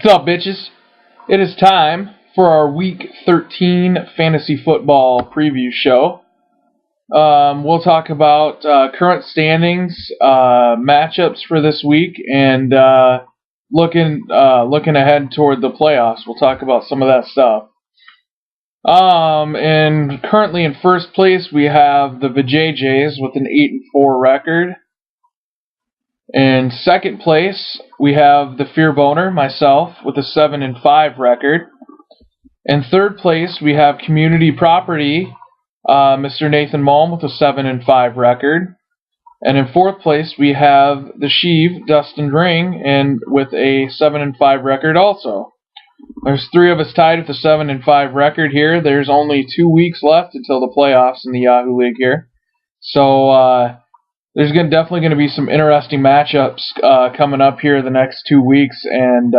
What's up, bitches? It is time for our Week 13 Fantasy Football Preview Show. We'll talk about current standings, matchups for this week, and looking ahead toward the playoffs. We'll talk about some of that stuff. And currently in first place, we have the Vajayjays with an 8-4 record. In second place, we have the Fear Boner, myself, with a 7-5 record. In third place, we have Community Property, Mr. Nathan Malm, with a 7-5 record. And in fourth place, we have the Sheev, Dustin Ring, and with a 7-5 record also. There's three of us tied with a 7-5 record here. There's only 2 weeks left until the playoffs in the Yahoo League here. So, there's definitely going to be some interesting matchups coming up here the next 2 weeks, and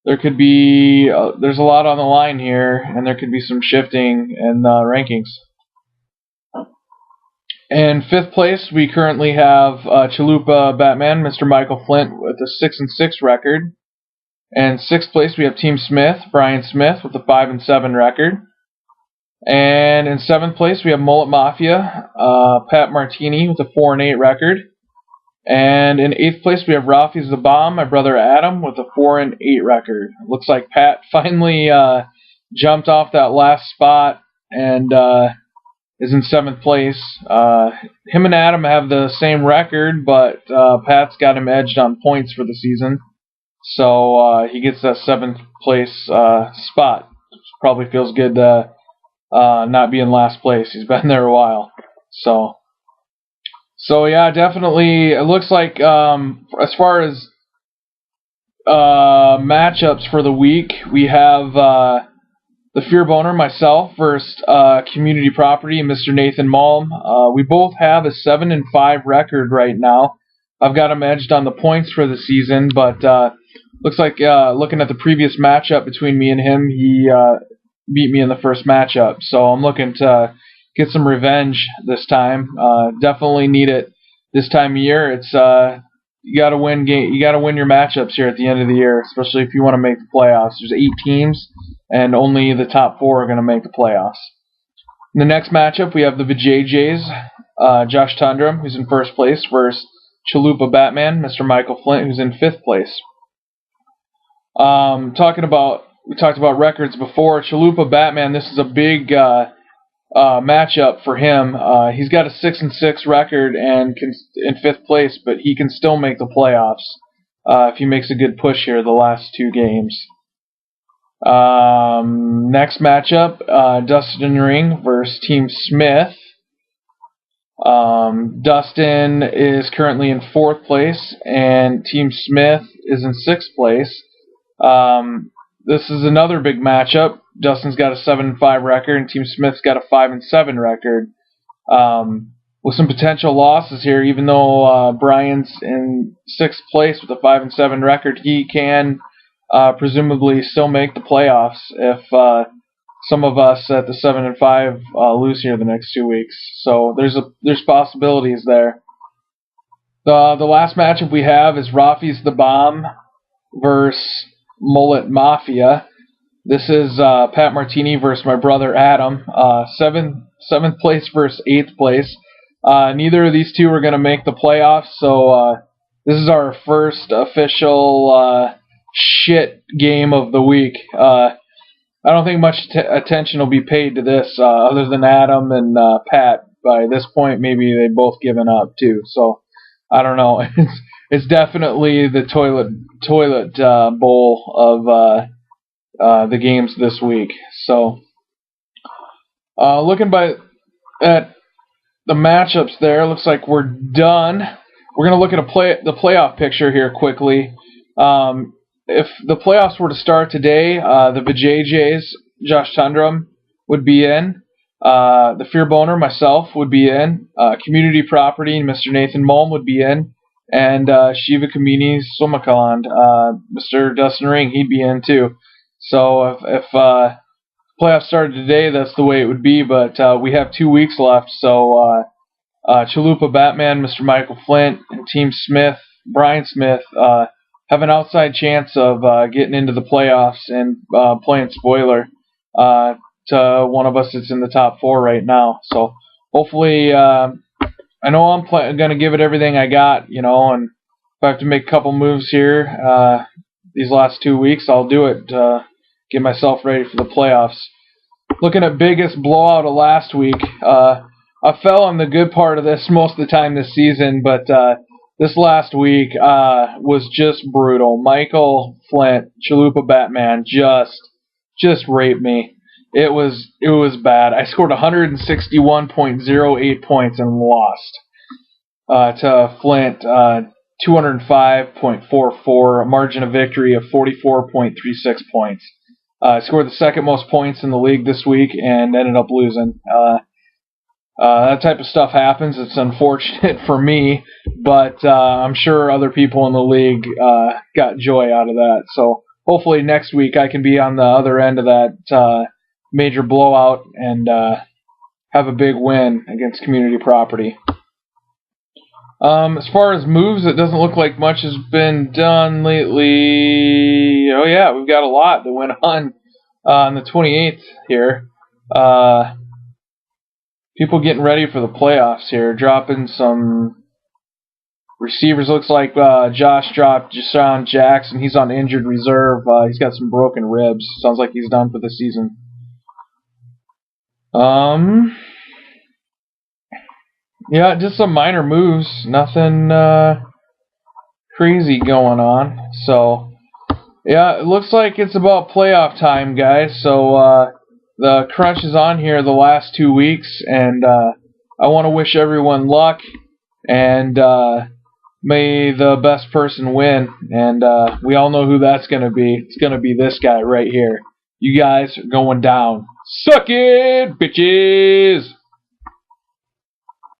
there's a lot on the line here, and there could be some shifting in rankings. In fifth place, we currently have Chalupa Batman, Mr. Michael Flint, with a 6-6 record. In sixth place, we have Team Smith, Brian Smith, with a 5-7 record. And in seventh place, we have Mullet Mafia, Pat Martini with a 4-8 record. And in eighth place, we have Ralphie's the Bomb, my brother Adam, with a 4-8 record. Looks like Pat finally jumped off that last spot and is in seventh place. Him and Adam have the same record, but Pat's got him edged on points for the season. So he gets that seventh place spot. Probably feels good to not be in last place. He's been there a while. So yeah, definitely. It looks like as far as matchups for the week, we have the Fear Boner, myself, versus Community Property and Mr. Nathan Malm. We both have a 7-5 record right now. I've got him edged on the points for the season, but looks like looking at the previous matchup between me and him, he beat me in the first matchup, so I'm looking to get some revenge this time. Definitely need it this time of year. It's you got to win your matchups here at the end of the year, especially if you want to make the playoffs. There's 8 teams, and only the top 4 are going to make the playoffs. In the next matchup, we have the Vajayjays, Josh Tundrum, who's in first place, versus Chalupa Batman, Mr. Michael Flint, who's in fifth place. We talked about records before. Chalupa Batman, this is a big matchup for him. He's got a 6-6 record and in fifth place, but he can still make the playoffs if he makes a good push here the last 2 games. Next matchup, Dustin Ring versus Team Smith. Dustin is currently in fourth place, and Team Smith is in sixth place. This is another big matchup. Dustin's got a 7-5 record, and Team Smith's got a 5-7 record. With some potential losses here, even though Brian's in sixth place with a 5-7 record, he can presumably still make the playoffs if some of us at the 7-5 lose here the next 2 weeks. So there's possibilities there. The last matchup we have is Ralphie's the Bomb versus Mullet Mafia. This is Pat Martini versus my brother Adam. Seventh place versus 8th place. Neither of these two are going to make the playoffs, so this is our first official shit game of the week. I don't think much attention will be paid to this other than Adam and Pat. By this point, maybe they've both given up too. So I don't know. It's definitely the toilet bowl of the games this week. So looking at the matchups there, looks like we're done. We're going to look at the playoff picture here quickly. If the playoffs were to start today, the Vajayjays, Josh Tundrum, would be in. The Fear Boner, myself, would be in. Community Property and Mr. Nathan Malm would be in. And Shiva Kamini Somakand, Mr. Dustin Ring, he'd be in too. So if playoffs started today, that's the way it would be. But we have 2 weeks left, so Chalupa Batman, Mr. Michael Flint, and Team Smith, Brian Smith, have an outside chance of getting into the playoffs and playing spoiler to one of us that's in the top 4 right now. So hopefully, I know I'm going to give it everything I got, and if I have to make a couple moves here these last 2 weeks, I'll do it to get myself ready for the playoffs. Looking at biggest blowout of last week, I fell on the good part of this most of the time this season, but this last week was just brutal. Michael Flint, Chalupa Batman, just raped me. It was bad. I scored 161.08 points and lost to Flint 205.44, a margin of victory of 44.36 points. I scored the second most points in the league this week and ended up losing. That type of stuff happens. It's unfortunate for me, but I'm sure other people in the league got joy out of that. So hopefully next week I can be on the other end of that major blowout and have a big win against Community Property. As far as moves, it doesn't look like much has been done lately. Oh yeah, we've got a lot that went on the 28th here. People getting ready for the playoffs here, dropping some receivers. Looks like Josh dropped Deshaun Jackson. He's on injured reserve. He's got some broken ribs. Sounds like he's done for the season. Yeah, just some minor moves. Nothing crazy going on. So, yeah, it looks like it's about playoff time, guys. So, the crunch is on here the last 2 weeks, and I want to wish everyone luck, and may the best person win. And we all know who that's going to be. It's going to be this guy right here. You guys are going down. Suck it, bitches!